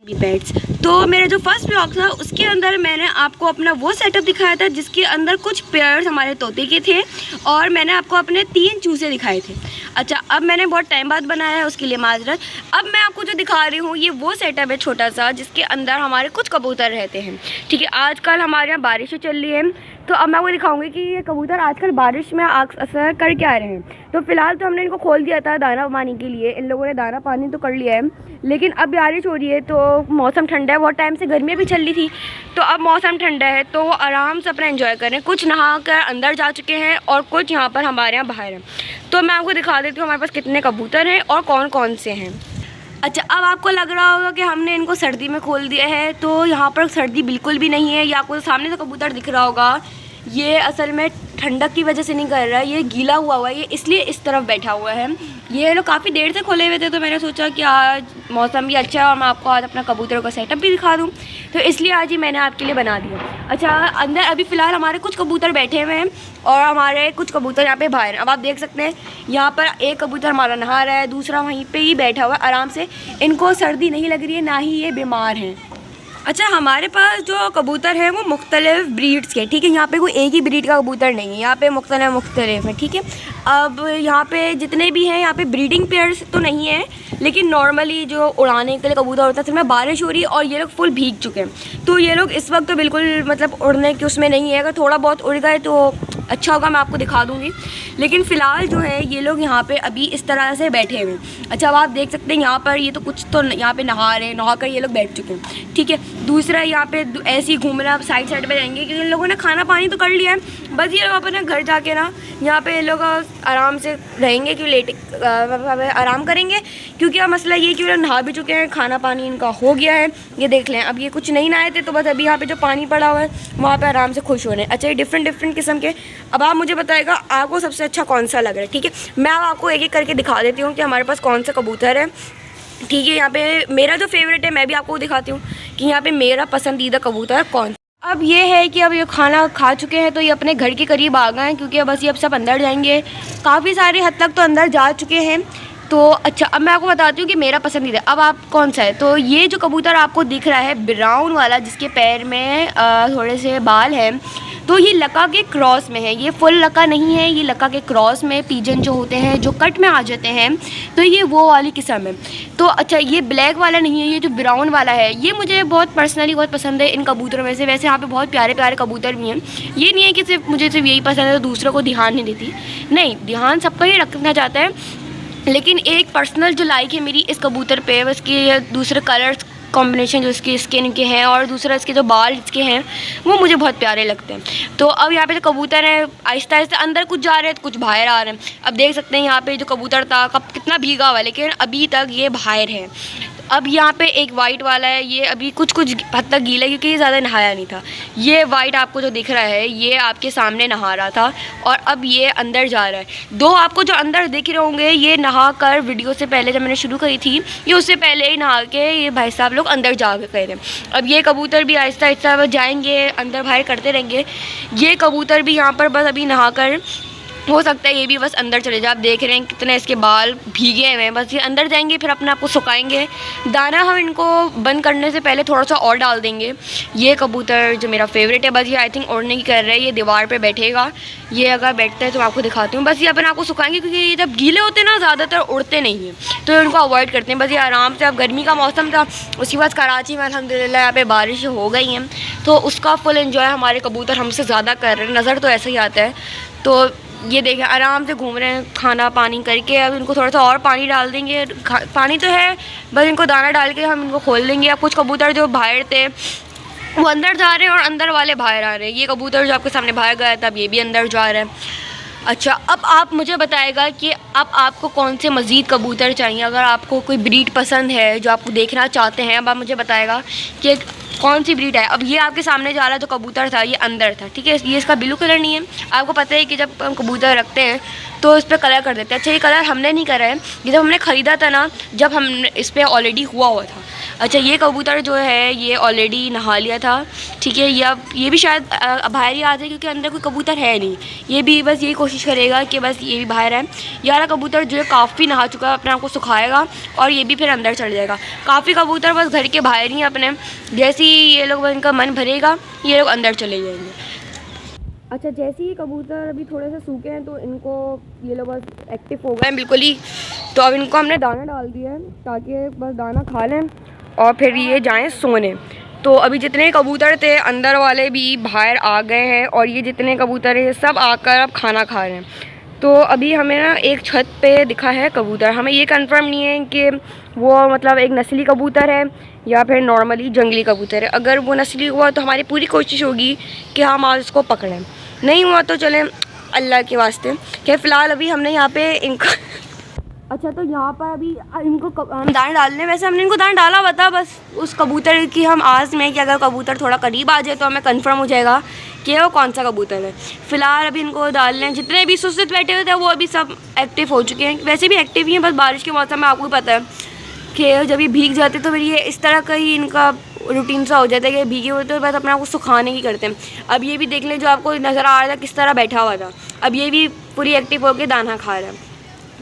Pets. तो मेरा जो फर्स्ट ब्लॉग था उसके अंदर मैंने आपको अपना वो सेटअप दिखाया था जिसके अंदर कुछ पेयर्स हमारे तोते के थे और मैंने आपको अपने 3 चूजे दिखाए थे। अच्छा, अब मैंने बहुत टाइम बाद बनाया है, उसके लिए माजरत। अब मैं आपको जो दिखा रही हूँ ये वो सेटअप है छोटा सा जिसके अंदर हमारे कुछ कबूतर रहते हैं। ठीक है, आजकल हमारे यहाँ बारिशें चल रही है तो अब मैं आपको दिखाऊंगी कि ये कबूतर आजकल बारिश में असर कर क्या रहे हैं। तो फिलहाल तो हमने इनको खोल दिया था दाना पानी के लिए, इन लोगों ने दाना पानी तो कर लिया है, लेकिन अब बारिश हो रही है तो मौसम ठंडा है, बहुत टाइम से गर्मी भी चल रही थी तो अब मौसम ठंडा है तो वो आराम से अपना एंजॉय करें। कुछ नहा कर अंदर जा चुके हैं और कुछ यहाँ पर हमारे यहाँ बाहर हैं। तो मैं आपको दिखा देती हूँ हमारे पास कितने कबूतर हैं और कौन कौन से हैं। अच्छा, अब आपको लग रहा होगा कि हमने इनको सर्दी में खोल दिया है, तो यहाँ पर सर्दी बिल्कुल भी नहीं है। ये आपको सामने से कबूतर दिख रहा होगा, ये असल में ठंडक की वजह से नहीं कर रहा है, ये गीला हुआ है, ये इसलिए इस तरफ बैठा हुआ है। ये लोग काफ़ी देर से खोले हुए थे तो मैंने सोचा कि आज मौसम भी अच्छा है और मैं आपको आज अपना कबूतरों का सेटअप भी दिखा दूँ, तो इसलिए आज ही मैंने आपके लिए बना दिया। अच्छा, अंदर अभी फ़िलहाल हमारे कुछ कबूतर बैठे हुए हैं और हमारे कुछ कबूतर यहाँ पे बाहर हैं। अब आप देख सकते हैं यहाँ पर एक कबूतर हमारा नहा रहा है, दूसरा वहीं पे ही बैठा हुआ है आराम से। इनको सर्दी नहीं लग रही है, ना ही ये बीमार हैं। अच्छा, हमारे पास जो कबूतर हैं वो मुख्तलिफ ब्रीड्स के, ठीक है, यहाँ पे कोई एक ही ब्रीड का कबूतर नहीं है, यहाँ पे मुख्तलिफ है। ठीक है, अब यहाँ पे जितने भी हैं यहाँ पे ब्रीडिंग पेयर्स तो नहीं है, लेकिन नॉर्मली जो उड़ाने के लिए कबूतर होता है, उसमें बारिश हो रही है और ये लोग फुल भीग चुके हैं तो ये लोग इस वक्त तो बिल्कुल मतलब उड़ने के उसमें नहीं है। अगर थोड़ा बहुत उड़ गए तो अच्छा होगा, मैं आपको दिखा दूँगी, लेकिन फ़िलहाल जो है ये लोग यहाँ पे अभी इस तरह से बैठे हुए हैं। अच्छा, अब आप देख सकते हैं यहाँ पर ये तो कुछ तो यहाँ पे नहा रहे हैं, नहा कर ये लोग बैठ चुके हैं। ठीक है, दूसरा यहाँ पे ऐसे ही घूम रहे हैं, अब साइड पे जाएंगे क्योंकि इन लोगों ने खाना पानी तो कर लिया है, बस ये लोग अपने घर जाके ना यहाँ पे ये लोग आराम से रहेंगे, क्यों लेट आराम करेंगे, क्योंकि अब मसला ये कि वो नहा भी चुके हैं, खाना पानी इनका हो गया है। ये देख लें, अब ये कुछ नहीं नहाए थे तो बस अभी यहाँ पे जो पानी पड़ा हुआ है वहाँ पे आराम से खुश हो रहे हैं। अच्छा, ये डिफरेंट किस्म के, अब आप मुझे बताएगा आपको सबसे अच्छा कौन सा लग रहा है। ठीक है, मैं अब आपको एक एक करके दिखा देती हूँ कि हमारे पास कौन सा कबूतर है। ठीक है, यहाँ पे मेरा जो फेवरेट है मैं भी आपको दिखाती हूँ कि यहाँ पे मेरा पसंदीदा कबूतर कौन। अब ये है कि अब ये खाना खा चुके हैं तो ये अपने घर के करीब आ गए हैं, क्योंकि अब बस ये अब सब अंदर जाएंगे, काफ़ी सारे हद तक तो अंदर जा चुके हैं। तो अच्छा, अब मैं आपको बताती हूँ कि मेरा पसंदीदा अब आप कौन सा है। तो ये जो कबूतर आपको दिख रहा है ब्राउन वाला, जिसके पैर में थोड़े से बाल हैं, तो ये लका के क्रॉस में है, ये फुल लका नहीं है, ये लका के क्रॉस में पिजन जो होते हैं जो कट में आ जाते हैं, तो ये वो वाली किस्म है। तो अच्छा, ये ब्लैक वाला नहीं है, ये जो ब्राउन वाला है ये मुझे बहुत पर्सनली बहुत पसंद है इन कबूतरों में से। वैसे यहाँ पे बहुत प्यारे प्यारे कबूतर भी हैं, ये नहीं है कि सिर्फ मुझे सिर्फ यही पसंद है तो दूसरों को ध्यान नहीं देती, नहीं, ध्यान सबका ही रखना चाहता है, लेकिन एक पर्सनल जो लाइक है मेरी इस कबूतर पे, उसके दूसरे कलर्स कॉम्बिनेशन जो इसकी स्किन के हैं और दूसरा इसके जो बाल इसके हैं वो मुझे बहुत प्यारे लगते हैं। तो अब यहाँ पे जो कबूतर हैं आहिस्ता आहिस्ता अंदर कुछ जा रहे हैं, कुछ बाहर आ रहे हैं। अब देख सकते हैं यहाँ पे जो कबूतर था कब कितना भीगा हुआ है, लेकिन अभी तक ये बाहर है। अब यहाँ पे एक वाइट वाला है, ये अभी कुछ हद तक गीला है क्योंकि ये ज़्यादा नहाया नहीं था। ये वाइट आपको जो दिख रहा है ये आपके सामने नहा रहा था और अब ये अंदर जा रहा है। 2 आपको जो अंदर दिख रहे होंगे ये नहा कर वीडियो से पहले जब मैंने शुरू करी थी ये उससे पहले ही नहा के ये भाई साहब लोग अंदर जा गए थे। अब ये कबूतर भी आहिस्ता आहिस्ता जाएंगे, अंदर बाहर करते रहेंगे। ये कबूतर भी यहाँ पर बस अभी नहा कर, हो सकता है ये भी बस अंदर चले जाए। आप देख रहे हैं कितने इसके बाल भीगे हुए हैं, बस ये अंदर जाएंगे फिर अपने आप को सुखाएंगे। दाना हम इनको बंद करने से पहले थोड़ा सा और डाल देंगे। ये कबूतर जो मेरा फेवरेट है, बस ये आई थिंक उड़ने की कर रहा है, ये दीवार पे बैठेगा, ये अगर बैठता है तो आपको दिखाती हूँ। बस ये अपने आप को सुखाएंगे क्योंकि ये जब गीले होते हैं ना ज़्यादातर उड़ते नहीं हैं तो इनको अवॉइड करते हैं। बस ये आराम से, अब गर्मी का मौसम था, उसके बाद कराची में अल्हम्दुलिल्लाह यहाँ पे बारिश हो गई हैं तो उसका फुल एंजॉय हमारे कबूतर हमसे ज़्यादा कर रहे हैं, नज़र तो ऐसा ही आता है। तो ये देखें आराम से घूम रहे हैं खाना पानी करके। अब इनको थोड़ा सा और पानी डाल देंगे, पानी तो है, बस इनको दाना डाल के हम इनको खोल देंगे। अब कुछ कबूतर जो बाहर थे वो अंदर जा रहे हैं और अंदर वाले बाहर आ रहे हैं। ये कबूतर जो आपके सामने बाहर गया था अब ये भी अंदर जा रहा है। अच्छा, अब आप मुझे बताएगा कि अब आपको कौन से मज़ीद कबूतर चाहिए। अगर आपको कोई ब्रीड पसंद है जो आपको देखना चाहते हैं, अब आप मुझे बताएगा कि कौन सी ब्रीड है। अब ये आपके सामने जा रहा जो कबूतर था ये अंदर था, ठीक है, ये इसका ब्लू कलर नहीं है। आपको पता है कि जब हम कबूतर रखते हैं तो इस पर कलर कर देते हैं। अच्छा, ये कलर हमने नहीं करा है, ये जब हमने ख़रीदा था ना, जब हम इस पर ऑलरेडी हुआ था। अच्छा, ये कबूतर जो है ये ऑलरेडी नहा लिया था, ठीक है। ये भी शायद बाहर ही आ जाए क्योंकि अंदर कोई कबूतर है नहीं। ये भी बस यही कोशिश करेगा कि बस ये भी बाहर है। ये वाला कबूतर जो है काफ़ी नहा चुका है, अपने आप को सुखाएगा और ये भी फिर अंदर चढ़ जाएगा। काफ़ी कबूतर बस घर के बाहर ही अपने, जैसे ही ये लोग इनका मन भरेगा ये लोग अंदर चले जाएंगे। अच्छा, जैसे ही कबूतर अभी थोड़े से सूखे हैं तो इनको ये लोग बस एक्टिव हो गए हैं बिल्कुल ही। तो अब इनको हमने दाना डाल दिया है ताकि बस दाना खा लें और फिर ये जाएं सोने। तो अभी जितने कबूतर थे अंदर वाले भी बाहर आ गए हैं और ये जितने कबूतर हैं सब आकर अब खाना खा रहे हैं। तो अभी हमें ना एक छत पे दिखा है कबूतर, हमें ये कंफर्म नहीं है कि वो मतलब एक नस्ली कबूतर है या फिर नॉर्मली जंगली कबूतर है। अगर वो नस्ली हुआ तो हमारी पूरी कोशिश होगी कि हम आज उसको पकड़ें, नहीं हुआ तो चलें अल्लाह के वास्ते। कि फ़िलहाल अभी हमने यहाँ पे इनको अच्छा, तो यहाँ पर अभी इनको हम दाना डालने, वैसे हमने इनको दाना डाला हुआ था, बस उस कबूतर की हम आस में कि अगर कबूतर थोड़ा करीब आ जाए तो हमें कंफर्म हो जाएगा कि वो कौन सा कबूतर है। फ़िलहाल अभी इनको डाल लें। जितने भी सुस्त बैठे हुए थे वो अभी सब एक्टिव हो चुके हैं, वैसे भी एक्टिव ही हैं, बस बारिश के मौसम में आपको पता है कि जब ये भीग जाते तो फिर ये इस तरह का ही इनका रूटीन सा हो जाता है कि भीगे हुए तो बस अपने आप को सुखाने की करते हैं। अब ये भी देख लें, जो आपको नज़र आ रहा था किस तरह बैठा हुआ था, अब ये भी पूरी एक्टिव होकर दाना खा रहा है।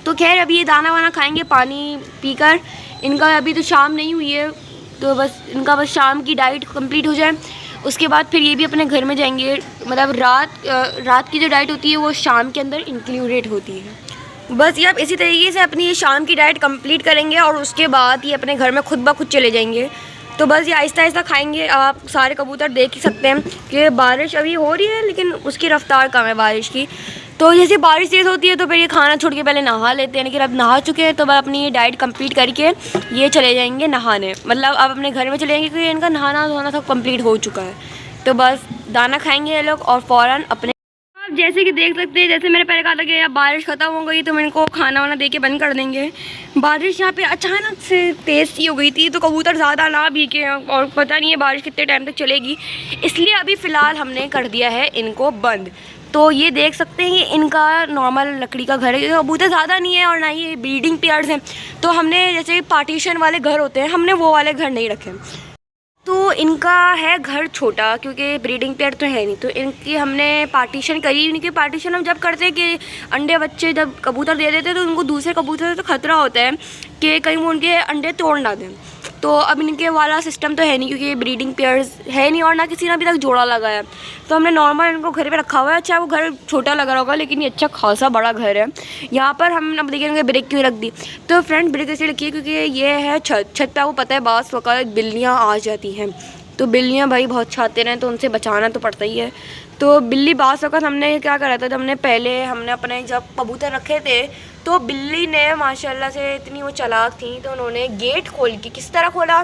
तो खैर अभी ये दाना वाना खाएंगे पानी पीकर। इनका अभी तो शाम नहीं हुई है, तो बस इनका बस शाम की डाइट कंप्लीट हो जाए, उसके बाद फिर ये भी अपने घर में जाएंगे। मतलब रात की जो डाइट होती है वो शाम के अंदर इंक्लूडेड होती है। बस ये आप इसी तरीके से अपनी ये शाम की डाइट कंप्लीट करेंगे और उसके बाद ये अपने घर में खुद ब खुद चले जाएंगे। तो बस ये आहिस्ता आहिस्ता खाएंगे। आप सारे कबूतर देख ही सकते हैं कि बारिश अभी हो रही है लेकिन उसकी रफ्तार कम है बारिश की। तो जैसे बारिश तेज़ होती है तो फिर ये खाना छोड़ के पहले नहा लेते हैं, लेकिन अब नहा चुके हैं तो बस अपनी ये डाइट कंप्लीट करके ये चले जाएंगे नहाने। मतलब अब अपने घर में चले जाएंगे क्योंकि इनका नहाना धोना सब कंप्लीट हो चुका है। तो बस दाना खाएंगे ये लोग और फ़ौरन अपने, आप जैसे कि देख सकते हैं, जैसे मैंने पहले कहा था कि अब बारिश ख़त्म हो गई तो हम इनको खाना वाना दे के बंद कर देंगे। बारिश यहाँ पे अचानक से तेज़ सी हो गई थी तो कबूतर ज़्यादा ना भीगे और पता नहीं है बारिश कितने टाइम तक चलेगी, इसलिए अभी फ़िलहाल हमने कर दिया है इनको बंद। तो ये देख सकते हैं कि इनका नॉर्मल लकड़ी का घर है, कबूतर ज़्यादा नहीं है और ना ही ब्रीडिंग पेयर्स हैं। तो हमने जैसे पार्टीशन वाले घर होते हैं, हमने वो वाले घर नहीं रखे। तो इनका है घर छोटा क्योंकि ब्रीडिंग पेयर तो है नहीं, तो इनकी हमने पार्टीशन करी। इनकी पार्टीशन हम जब करते हैं कि अंडे बच्चे जब कबूतर दे देते हैं तो उनको दूसरे कबूतर से तो ख़तरा होता है कि कहीं वो उनके अंडे तोड़ ना दें। तो अब इनके वाला सिस्टम तो है नहीं क्योंकि ब्रीडिंग पेयर्स है नहीं और ना किसी ने अभी तक जोड़ा लगाया। तो हमने नॉर्मल इनको घर पे रखा हुआ है। अच्छा, वो घर छोटा लग रहा होगा लेकिन ये अच्छा खासा बड़ा घर है। यहाँ पर हम अब देखेंगे ब्रेक क्यों रख दी। तो फ्रेंड ब्रेक इसलिए रखी है क्योंकि ये है छत पे आपको पता है बास वक़्त बिल्लियाँ आ जाती हैं, तो बिल्लियाँ भाई बहुत छाते हैं तो उनसे बचाना तो पड़ता ही है। तो बिल्ली बास वक़्त हमने क्या करा था, हमने अपने जब कबूतर रखे थे तो बिल्ली ने माशाल्लाह से इतनी वो चालाक थी तो उन्होंने गेट खोल के, किस तरह खोला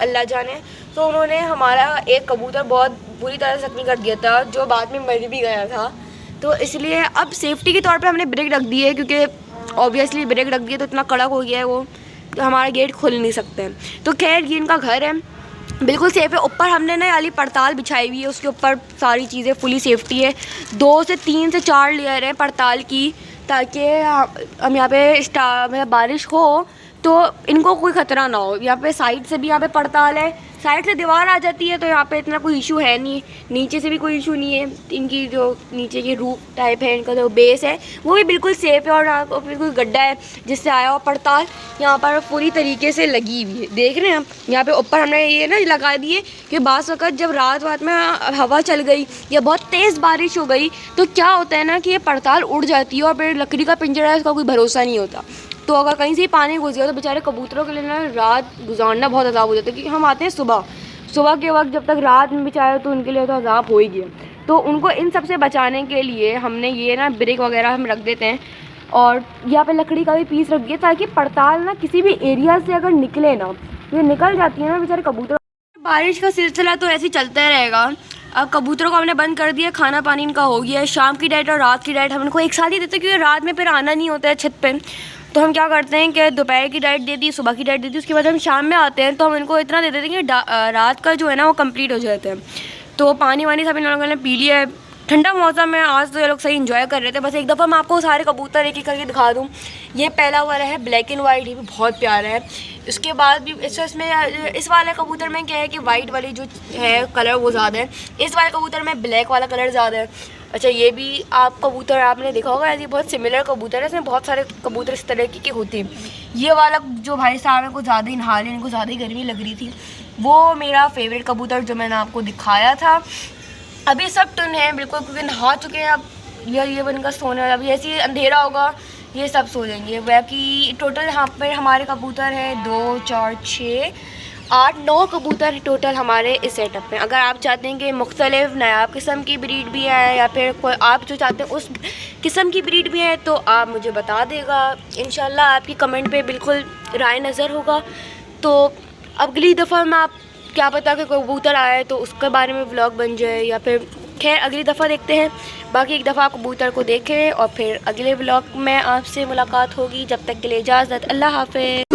अल्लाह जाने, तो उन्होंने हमारा एक कबूतर बहुत बुरी तरह से ज़ख्मी कर दिया था जो बाद में मर भी गया था। तो इसलिए अब सेफ्टी के तौर पे हमने ब्रेक रख दी है क्योंकि ऑब्वियसली ब्रेक रख दिया तो इतना कड़क हो गया है वो, तो हमारा गेट खोल नहीं सकते हैं। तो खैर ये इनका घर है, बिल्कुल सेफ़ है। ऊपर हमने ना वाली पड़ताल बिछाई हुई है, उसके ऊपर सारी चीज़ें फुली सेफ्टी है। 2 से 3 से 4 लेयर है पड़ताल की, ताकि हम यहाँ पे मतलब बारिश हो तो इनको कोई ख़तरा ना हो। यहाँ पे साइड से भी यहाँ पे पड़ताल है, साइड से दीवार आ जाती है तो यहाँ पे इतना कोई इशू है नहीं, नीचे से भी कोई इशू नहीं है। इनकी जो नीचे की रूफ टाइप है, इनका जो बेस है वो भी बिल्कुल सेफ़ है और यहाँ पर बिल्कुल गड्ढा है जिससे आया हुआ पड़ताल यहाँ पर पूरी तरीके से लगी हुई है। देख रहे हैं हम यहाँ पे ऊपर हमने ये ना लगा दिए कि बास वक़्त जब रात में हवा चल गई या बहुत तेज़ बारिश हो गई तो क्या होता है ना कि ये पड़ताल उड़ जाती है और फिर लकड़ी का पिंजरा है उसका कोई भरोसा नहीं होता। तो अगर कहीं से ही पानी घुस गया तो बेचारे कबूतरों के लिए ना रात गुजारना बहुत अज़ाब हो जाता है, क्योंकि हम आते हैं सुबह के वक्त, जब तक रात में बेचारे तो उनके लिए तो अज़ाब हो ही गया। तो उनको इन सब से बचाने के लिए हमने ये ना ब्रेक वगैरह हम रख देते हैं और यहाँ पे लकड़ी का भी पीस रख दिया ताकि पड़ताल ना किसी भी एरिया से अगर निकले ना, ये निकल जाती है ना बेचारे कबूतर। बारिश का सिलसिला तो ऐसे ही चलता रहेगा। अब कबूतरों को हमने बंद कर दिया, खाना पानी इनका हो गया है। शाम की डाइट और रात की डाइट हम इनको एक साथ ही देते हैं क्योंकि रात में फिर आना नहीं होता है छत पे। तो हम क्या करते हैं कि दोपहर की डाइट दे दी, सुबह की डाइट दे दी, उसके बाद हम शाम में आते हैं तो हम इनको इतना दे देते हैं कि रात का जो है ना वो कंप्लीट हो जाता है। तो पानी वानी सब इन लोगों ने पी लिया है, ठंडा मौसम है, आज तो ये लोग सही इंजॉय कर रहे थे। बस एक दफ़ा मैं आपको सारे कबूतर एक एक करके दिखा दूँ। ये पहला वाला है ब्लैक एंड वाइट, ये भी बहुत प्यारा है। इसके बाद भी इसमें इस वाले कबूतर में क्या है कि वाइट वाली जो है कलर वो ज़्यादा है, इस वाले कबूतर में ब्लैक वाला कलर ज़्यादा है। अच्छा, ये भी आप कबूतर आपने देखा होगा, ऐसे बहुत सिमिलर कबूतर है, इसमें बहुत सारे कबूतर इस तरह के होते हैं। ये वाला जो भाई साहब है को ज़्यादा ही नहा लें, इनको ज़्यादा ही गर्मी लग रही थी, वो मेरा फेवरेट कबूतर जो मैंने आपको दिखाया था। अभी सब टन है बिल्कुल, क्योंकि नहा चुके हैं। अब ये बनकर सोने वाला, अभी ऐसे ही अंधेरा होगा ये सब सो जाएंगे। बाकी टोटल यहाँ पर हमारे कबूतर हैं 2, 4, 6, 8, 9 कबूतर टोटल हमारे इस सेटअप में। अगर आप चाहते हैं कि मुख्तलिफ नायाब किस्म की ब्रीड भी है, या फिर कोई आप जो चाहते हैं उस किस्म की ब्रीड भी है, तो आप मुझे बता देगा। इंशाल्लाह आपकी कमेंट पे बिल्कुल राय नज़र होगा। तो अगली दफ़ा मैं आप क्या पता कि कबूतर आए तो उसके बारे में व्लॉग बन जाए, या फिर खैर अगली दफ़ा देखते हैं। बाकी एक दफ़ा कबूतर को देखें और फिर अगले व्लॉग में आपसे मुलाकात होगी। जब तक के लिए इजाज़त, अल्लाह हाफ़िज़।